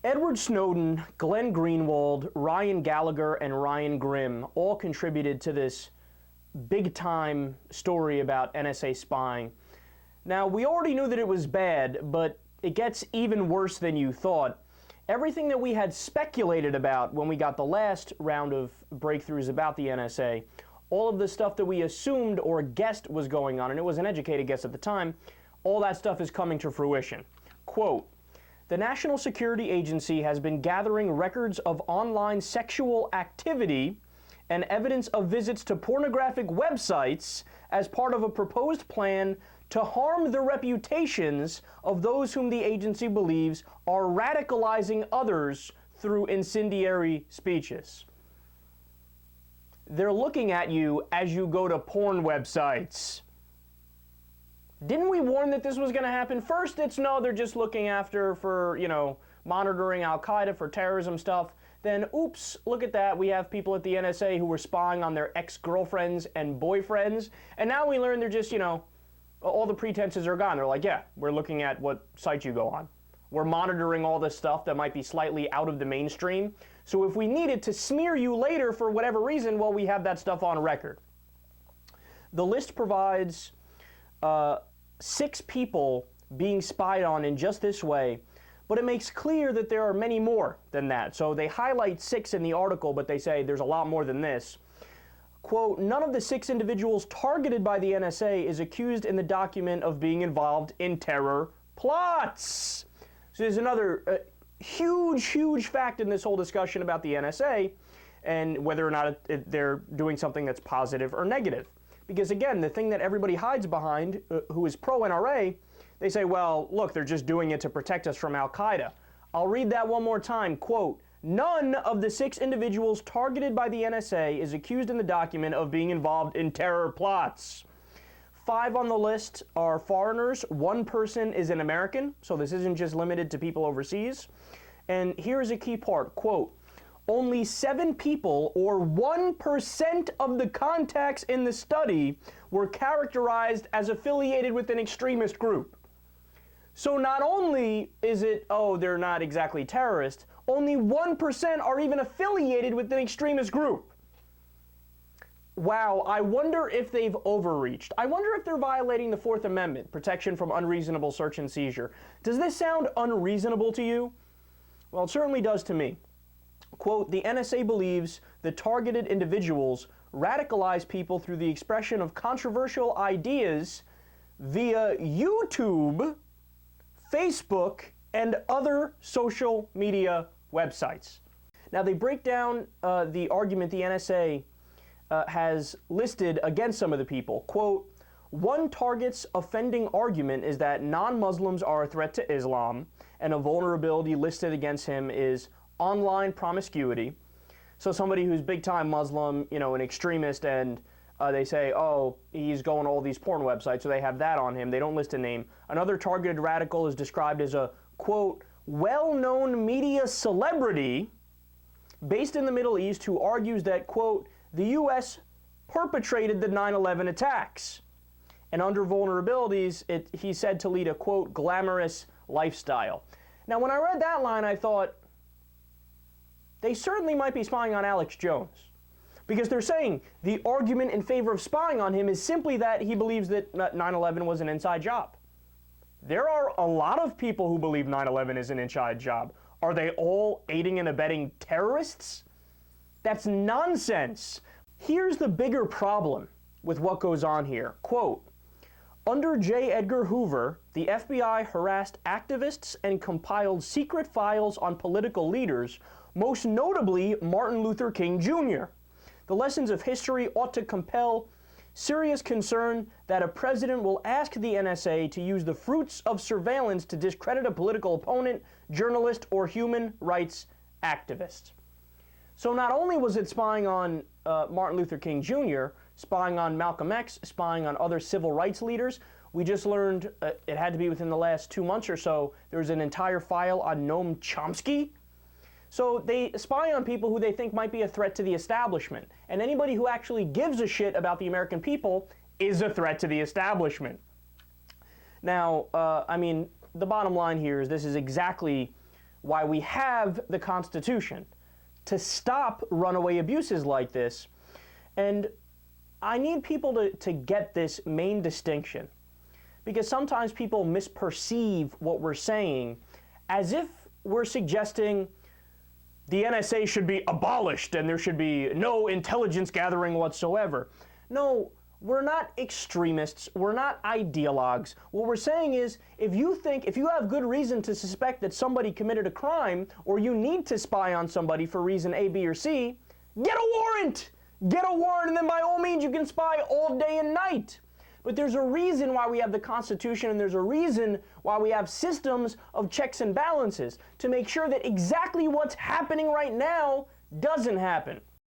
Edward Snowden, Glenn Greenwald, Ryan Gallagher, and Ryan Grimm all contributed to this big-time story about NSA spying. Now, we already knew that it was bad, but it gets even worse than you thought. Everything that we had speculated about when we got the last round of breakthroughs about the NSA, all of the stuff that we assumed or guessed was going on, and it was an educated guess at the time, all that stuff is coming to fruition. Quote, "The National Security Agency has been gathering records of online sexual activity and evidence of visits to pornographic websites as part of a proposed plan to harm the reputations of those whom the agency believes are radicalizing others through incendiary speeches." They're looking at you as you go to porn websites. Didn't we warn that this was going to happen? First, it's no, they're just looking after for, monitoring Al-Qaeda for terrorism stuff. Then, oops, look at that. We have people at the NSA who were spying on their ex-girlfriends and boyfriends. And now we learn they're just, all the pretenses are gone. They're like, yeah, we're looking at what site you go on. We're monitoring all this stuff that might be slightly out of the mainstream. So if we needed to smear you later for whatever reason, well, we have that stuff on record. The list provides 6 people being spied on in just this way, but it makes clear that there are many more than that. So they highlight 6 in the article, but they say there's a lot more than this. Quote, "None of the 6 individuals targeted by the NSA is accused in the document of being involved in terror plots." So there's another huge fact in this whole discussion about the NSA and whether or not they're doing something that's positive or negative. Because again, the thing that everybody hides behind, who is pro-NRA, they say, well, look, they're just doing it to protect us from Al-Qaeda. I'll read that one more time. Quote, "None of the 6 individuals targeted by the NSA is accused in the document of being involved in terror plots. 5 on the list are foreigners. 1 person is an American, so this isn't just limited to people overseas. And here's a key part. Quote, "Only 7 people, or 1% of the contacts in the study, were characterized as affiliated with an extremist group." So not only is it, oh, they're not exactly terrorists, only 1% are even affiliated with an extremist group. Wow, I wonder if they've overreached. I wonder if they're violating the 4th Amendment, protection from unreasonable search and seizure. Does this sound unreasonable to you? Well, it certainly does to me. Quote, "The NSA believes the targeted individuals radicalize people through the expression of controversial ideas via YouTube, Facebook, and other social media websites." Now, they break down the argument the NSA has listed against some of the people. Quote, "One target's offending argument is that non-Muslims are a threat to Islam, and a vulnerability listed against him is online promiscuity." So somebody who's big-time Muslim, an extremist, and they say, oh, he's going to all these porn websites, so they have that on him. They don't list a name. Another targeted radical is described as a, quote, "well-known media celebrity based in the Middle East who argues that, quote, the U.S. perpetrated the 9/11 attacks. And under vulnerabilities, he's said to lead a, quote, glamorous lifestyle." Now, when I read that line, I thought, they certainly might be spying on Alex Jones. Because they're saying the argument in favor of spying on him is simply that he believes that 9/11 was an inside job. There are a lot of people who believe 9/11 is an inside job. Are they all aiding and abetting terrorists? That's nonsense. Here's the bigger problem with what goes on here. Quote, "Under J. Edgar Hoover, the FBI harassed activists and compiled secret files on political leaders, most notably Martin Luther King Jr. The lessons of history ought to compel serious concern that a president will ask the NSA to use the fruits of surveillance to discredit a political opponent, journalist, or human rights activist." So not only was it spying on Martin Luther King Jr., spying on Malcolm X, spying on other civil rights leaders, we just learned, it had to be within the last 2 months or so, there was an entire file on Noam Chomsky. So they spy on people who they think might be a threat to the establishment. And anybody who actually gives a shit about the American people is a threat to the establishment. Now, the bottom line here is this is exactly why we have the Constitution, to stop runaway abuses like this. And I need people to get this main distinction, because sometimes people misperceive what we're saying as if we're suggesting the NSA should be abolished and there should be no intelligence gathering whatsoever. No, we're not extremists. We're not ideologues. What we're saying is, if you have good reason to suspect that somebody committed a crime, or you need to spy on somebody for reason A, B, or C, get a warrant! Get a warrant, and then by all means you can spy all day and night. But there's a reason why we have the Constitution, and there's a reason why we have systems of checks and balances, to make sure that exactly what's happening right now doesn't happen.